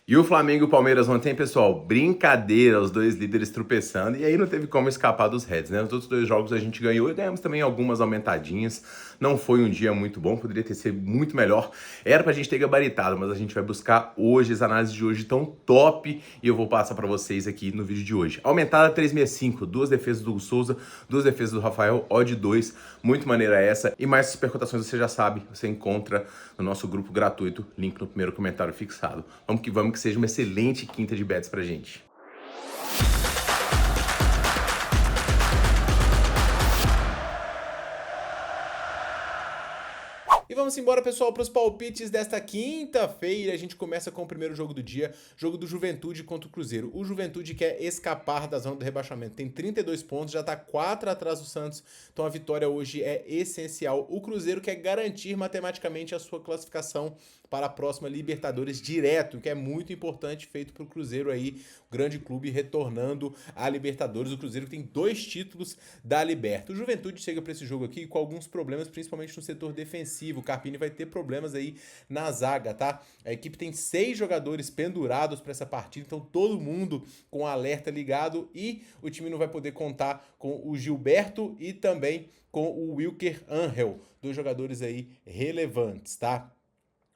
E o Flamengo e o Palmeiras ontem, pessoal, brincadeira, os dois líderes tropeçando, e aí não teve como escapar dos Reds, né? Os outros dois jogos a gente ganhou e ganhamos também algumas aumentadinhas. Não foi um dia muito bom, poderia ter sido muito melhor. Era pra gente ter gabaritado, mas a gente vai buscar hoje, as análises de hoje tão top, e eu vou passar pra vocês aqui no vídeo de hoje. Aumentada 365, duas defesas do Hugo Souza, duas defesas do Rafael, odd 2, muito maneira essa. E mais supercotações você já sabe, você encontra no nosso grupo gratuito, link no primeiro comentário fixado. Vamos que seja uma excelente quinta de bets pra gente. E vamos embora, pessoal, para os palpites desta quinta-feira. A gente começa com o primeiro jogo do dia, jogo do Juventude contra o Cruzeiro. O Juventude quer escapar da zona do rebaixamento. Tem 32 pontos, já está 4 atrás do Santos, então a vitória hoje é essencial. O Cruzeiro quer garantir matematicamente a sua classificação para a próxima Libertadores direto, que é muito importante, feito para o Cruzeiro aí, o grande clube retornando à Libertadores. O Cruzeiro tem 2 títulos da Liberta. O Juventude chega para esse jogo aqui com alguns problemas, principalmente no setor defensivo. O Carpini vai ter problemas aí na zaga, tá? A equipe tem 6 jogadores pendurados para essa partida, então todo mundo com alerta ligado, e o time não vai poder contar com o Gilberto e também com o Wilker Angel, 2 jogadores aí relevantes, tá?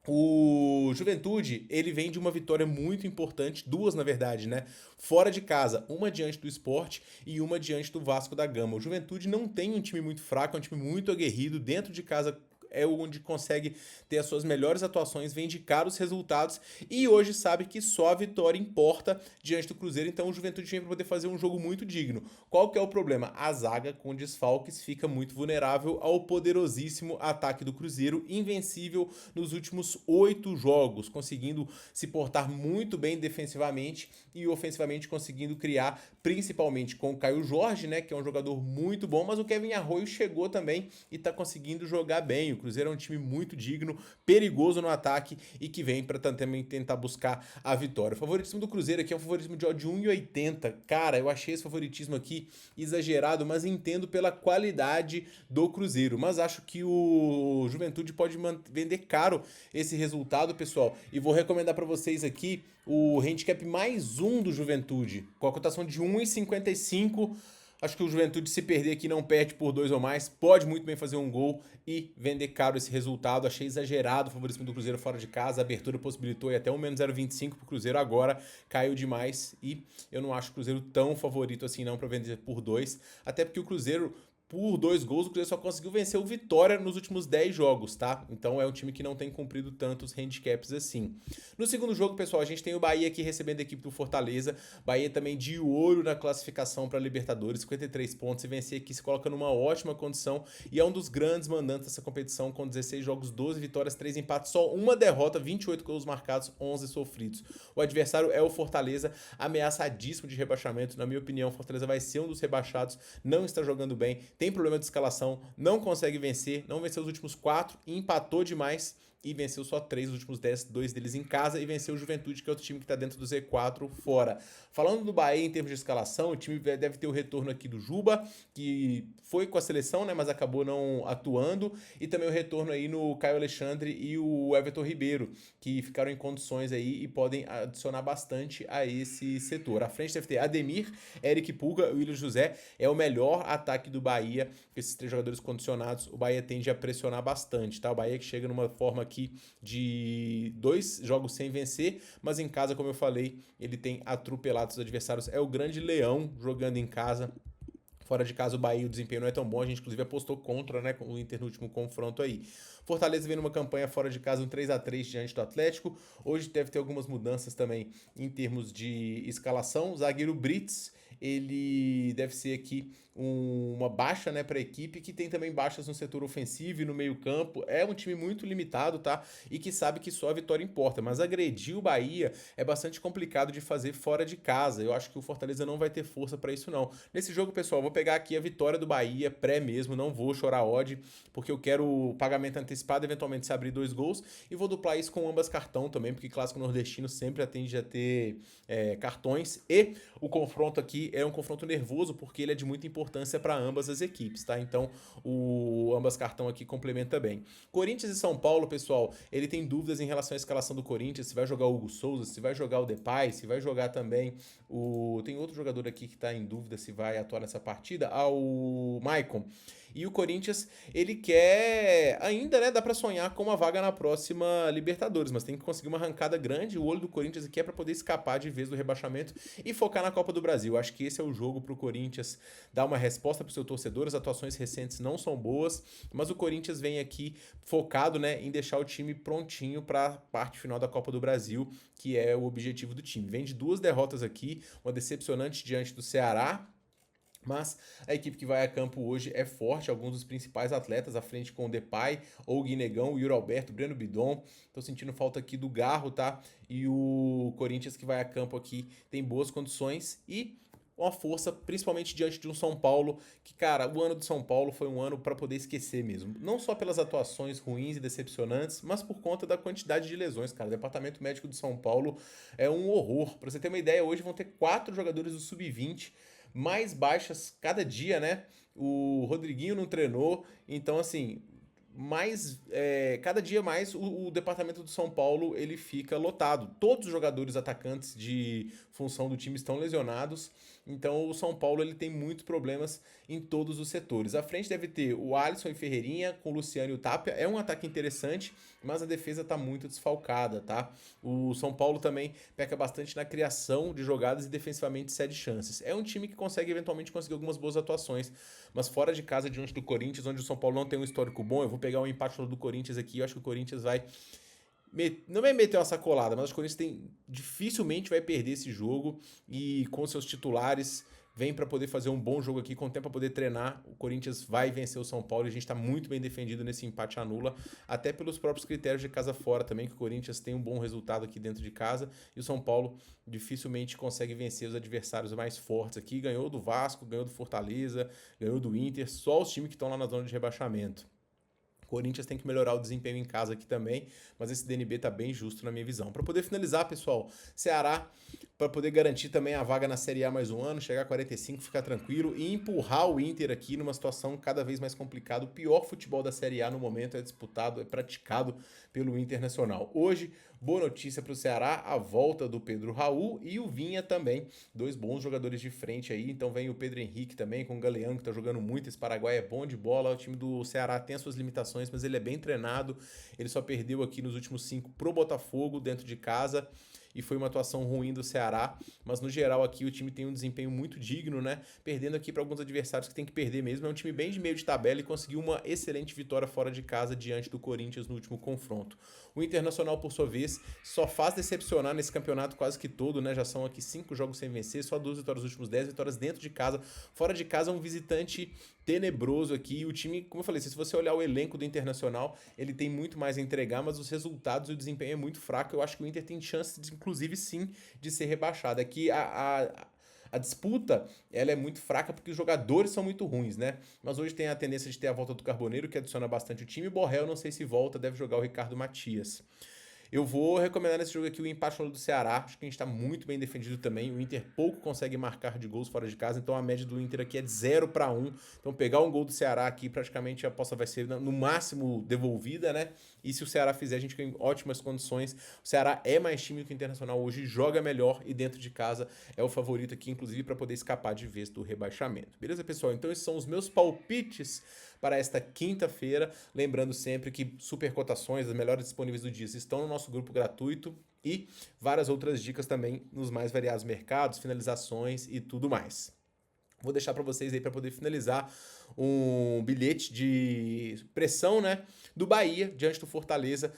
O Juventude, ele vem de uma vitória muito importante, 2 na verdade, né? Fora de casa, uma diante do Sport e uma diante do Vasco da Gama. O Juventude não tem um time muito fraco, é um time muito aguerrido, dentro de casa é onde consegue ter as suas melhores atuações, vem de caros resultados, e hoje sabe que só a vitória importa diante do Cruzeiro, então o Juventude vem para poder fazer um jogo muito digno. Qual que é o problema? A zaga com desfalques fica muito vulnerável ao poderosíssimo ataque do Cruzeiro, invencível nos últimos 8 jogos, conseguindo se portar muito bem defensivamente e ofensivamente conseguindo criar, principalmente com o Caio Jorge, né, que é um jogador muito bom, mas o Kevin Arroyo chegou também e está conseguindo jogar bem. O Cruzeiro é um time muito digno, perigoso no ataque e que vem para também tentar buscar a vitória. O favoritismo do Cruzeiro aqui é um favoritismo de odd 1,80. Cara, eu achei esse favoritismo aqui exagerado, mas entendo pela qualidade do Cruzeiro. Mas acho que o Juventude pode vender caro esse resultado, pessoal. E vou recomendar para vocês aqui o handicap mais 1 do Juventude, com a cotação de 1,55. Acho que o Juventude, se perder aqui, não perde por 2 ou mais. Pode muito bem fazer um gol e vender caro esse resultado. Achei exagerado o favoritismo do Cruzeiro fora de casa. A abertura possibilitou até um menos 0,25 para o Cruzeiro. Agora caiu demais e eu não acho o Cruzeiro tão favorito assim não para vender por 2. Até porque o Cruzeiro, por 2 gols, o Cruzeiro só conseguiu vencer o Vitória nos últimos 10 jogos, tá? Então é um time que não tem cumprido tantos handicaps assim. No segundo jogo, pessoal, a gente tem o Bahia aqui recebendo a equipe do Fortaleza. Bahia também de olho na classificação para a Libertadores, 53 pontos. Se vencer aqui, se coloca numa ótima condição e é um dos grandes mandantes dessa competição, com 16 jogos, 12 vitórias, 3 empates, só uma derrota, 28 gols marcados, 11 sofridos. O adversário é o Fortaleza, ameaçadíssimo de rebaixamento. Na minha opinião, o Fortaleza vai ser um dos rebaixados, não está jogando bem, tem problema de escalação, não consegue vencer, não venceu os últimos 4, empatou demais e venceu só 3 dos últimos 10, 2 deles em casa, e venceu o Juventude, que é outro time que está dentro do Z4 fora. Falando do Bahia em termos de escalação, o time deve ter o retorno aqui do Juba, que foi com a seleção, né, mas acabou não atuando, e também o retorno aí no Caio Alexandre e o Everton Ribeiro, que ficaram em condições aí e podem adicionar bastante a esse setor. À frente deve ter Ademir, Eric Pulga e Willian José. É o melhor ataque do Bahia, com esses 3 jogadores condicionados. O Bahia tende a pressionar bastante, tá? O Bahia que chega numa forma aqui de 2 jogos sem vencer, mas em casa, como eu falei, ele tem atropelado os adversários. É o grande leão jogando em casa. Fora de casa, o Bahia, o desempenho não é tão bom. A gente, inclusive, apostou contra, né, o Inter no último confronto aí. Fortaleza vem numa campanha fora de casa, um 3-3 diante do Atlético. Hoje deve ter algumas mudanças também em termos de escalação. O zagueiro Brits, ele deve ser aqui uma baixa, né, para a equipe, que tem também baixas no setor ofensivo e no meio campo. É um time muito limitado, tá? E que sabe que só a vitória importa. Mas agredir o Bahia é bastante complicado de fazer fora de casa. Eu acho que o Fortaleza não vai ter força para isso, não. Nesse jogo, pessoal, eu vou pegar aqui a vitória do Bahia, pré mesmo, não vou chorar odd, porque eu quero o pagamento antecipado antecipada, eventualmente se abrir 2 gols, e vou duplar isso com ambas cartão também, porque clássico nordestino sempre tende a ter cartões, e o confronto aqui é um confronto nervoso, porque ele é de muita importância para ambas as equipes, tá? Então o ambas cartão aqui complementa bem. Corinthians e São Paulo, pessoal, ele tem dúvidas em relação à escalação do Corinthians, se vai jogar o Hugo Souza, se vai jogar o Depay, se vai jogar também o... Tem outro jogador aqui que está em dúvida se vai atuar nessa partida, o Maicon. E o Corinthians, ele quer ainda, né, dá para sonhar com uma vaga na próxima Libertadores, mas tem que conseguir uma arrancada grande. O olho do Corinthians aqui é para poder escapar de vez do rebaixamento e focar na Copa do Brasil. Acho que esse é o jogo para o Corinthians dar uma resposta para o seu torcedor. As atuações recentes não são boas, mas o Corinthians vem aqui focado, né, em deixar o time prontinho para a parte final da Copa do Brasil, que é o objetivo do time. Vem de 2 derrotas aqui, uma decepcionante diante do Ceará, mas a equipe que vai a campo hoje é forte, alguns dos principais atletas à frente com o Depay, o Guinegão, o Yuri Alberto, o Breno Bidon. Tô sentindo falta aqui do Garro, tá? E o Corinthians que vai a campo aqui tem boas condições e uma força, principalmente diante de um São Paulo, que, cara, o ano do São Paulo foi um ano para poder esquecer mesmo. Não só pelas atuações ruins e decepcionantes, mas por conta da quantidade de lesões, cara. O departamento médico do São Paulo é um horror. Pra você ter uma ideia, hoje vão ter 4 jogadores do Sub-20 mais baixas cada dia, né? O Rodriguinho não treinou, então assim, cada dia mais o departamento do São Paulo ele fica lotado. Todos os jogadores atacantes de função do time estão lesionados, então o São Paulo ele tem muitos problemas em todos os setores. À frente deve ter o Alisson e Ferreirinha com o Luciano e o Tapia, é um ataque interessante, mas a defesa tá muito desfalcada, tá? O São Paulo também peca bastante na criação de jogadas e defensivamente cede chances. É um time que consegue eventualmente conseguir algumas boas atuações, mas fora de casa diante do Corinthians, onde o São Paulo não tem um histórico bom, eu vou pegar o empate do Corinthians aqui, eu acho que o Corinthians vai não vai meter uma sacolada, mas o Corinthians dificilmente vai perder esse jogo e com seus titulares vem para poder fazer um bom jogo aqui, com tempo para poder treinar. O Corinthians vai vencer o São Paulo e a gente está muito bem defendido nesse empate anula, até pelos próprios critérios de casa fora também, que o Corinthians tem um bom resultado aqui dentro de casa e o São Paulo dificilmente consegue vencer os adversários mais fortes aqui. Ganhou do Vasco, ganhou do Fortaleza, ganhou do Inter, só os times que estão lá na zona de rebaixamento. Corinthians tem que melhorar o desempenho em casa aqui também, mas esse DNB tá bem justo na minha visão. Para poder finalizar, pessoal, Ceará, para poder garantir também a vaga na Série A mais um ano, chegar a 45, ficar tranquilo e empurrar o Inter aqui numa situação cada vez mais complicada. O pior futebol da Série A no momento é disputado, é praticado pelo Internacional. Hoje, boa notícia para o Ceará, a volta do Pedro Raul e o Vinha também, 2 bons jogadores de frente aí. Então vem o Pedro Henrique também com o Galeano, que tá jogando muito. Esse Paraguai é bom de bola. O time do Ceará tem as suas limitações, mas ele é bem treinado. Ele só perdeu aqui nos últimos 5 pro Botafogo dentro de casa e foi uma atuação ruim do Ceará, mas no geral aqui o time tem um desempenho muito digno, né? Perdendo aqui para alguns adversários que tem que perder mesmo. É um time bem de meio de tabela e conseguiu uma excelente vitória fora de casa diante do Corinthians no último confronto. O Internacional, por sua vez, só faz decepcionar nesse campeonato quase que todo, né? Já são aqui 5 jogos sem vencer, só 2 vitórias nos últimos 10 vitórias dentro de casa. Fora de casa é um visitante tenebroso aqui. O time, como eu falei, se você olhar o elenco do Internacional, ele tem muito mais a entregar, mas os resultados e o desempenho é muito fraco. Eu acho que o Inter tem chance, inclusive, sim, de ser rebaixado. Aqui a disputa ela é muito fraca porque os jogadores são muito ruins, né? Mas hoje tem a tendência de ter a volta do Carboneiro, que adiciona bastante o time. O Borrell, não sei se volta, deve jogar o Ricardo Matias. Eu vou recomendar nesse jogo aqui o empate do Ceará. Acho que a gente está muito bem defendido também. O Inter pouco consegue marcar de gols fora de casa, então a média do Inter aqui é de 0-1. Então pegar um gol do Ceará aqui, praticamente a aposta vai ser no máximo devolvida, né? E se o Ceará fizer, a gente tem ótimas condições. O Ceará é mais time que o Internacional hoje, joga melhor e dentro de casa é o favorito aqui, inclusive para poder escapar de vez do rebaixamento. Beleza, pessoal? Então esses são os meus palpites para esta quinta-feira. Lembrando sempre que super cotações, as melhores disponíveis do dia, estão no nosso grupo gratuito e várias outras dicas também nos mais variados mercados, finalizações e tudo mais. Vou deixar para vocês aí para poder finalizar um bilhete de pressão, né, do Bahia diante do Fortaleza,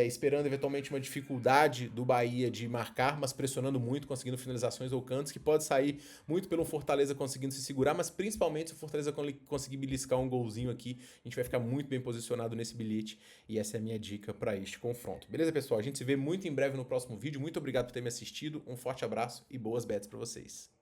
esperando eventualmente uma dificuldade do Bahia de marcar, mas pressionando muito, conseguindo finalizações ou cantos, que pode sair muito pelo Fortaleza conseguindo se segurar, mas principalmente se o Fortaleza conseguir beliscar um golzinho aqui, a gente vai ficar muito bem posicionado nesse bilhete e essa é a minha dica para este confronto. Beleza, pessoal? A gente se vê muito em breve no próximo vídeo. Muito obrigado por ter me assistido, um forte abraço e boas bets para vocês.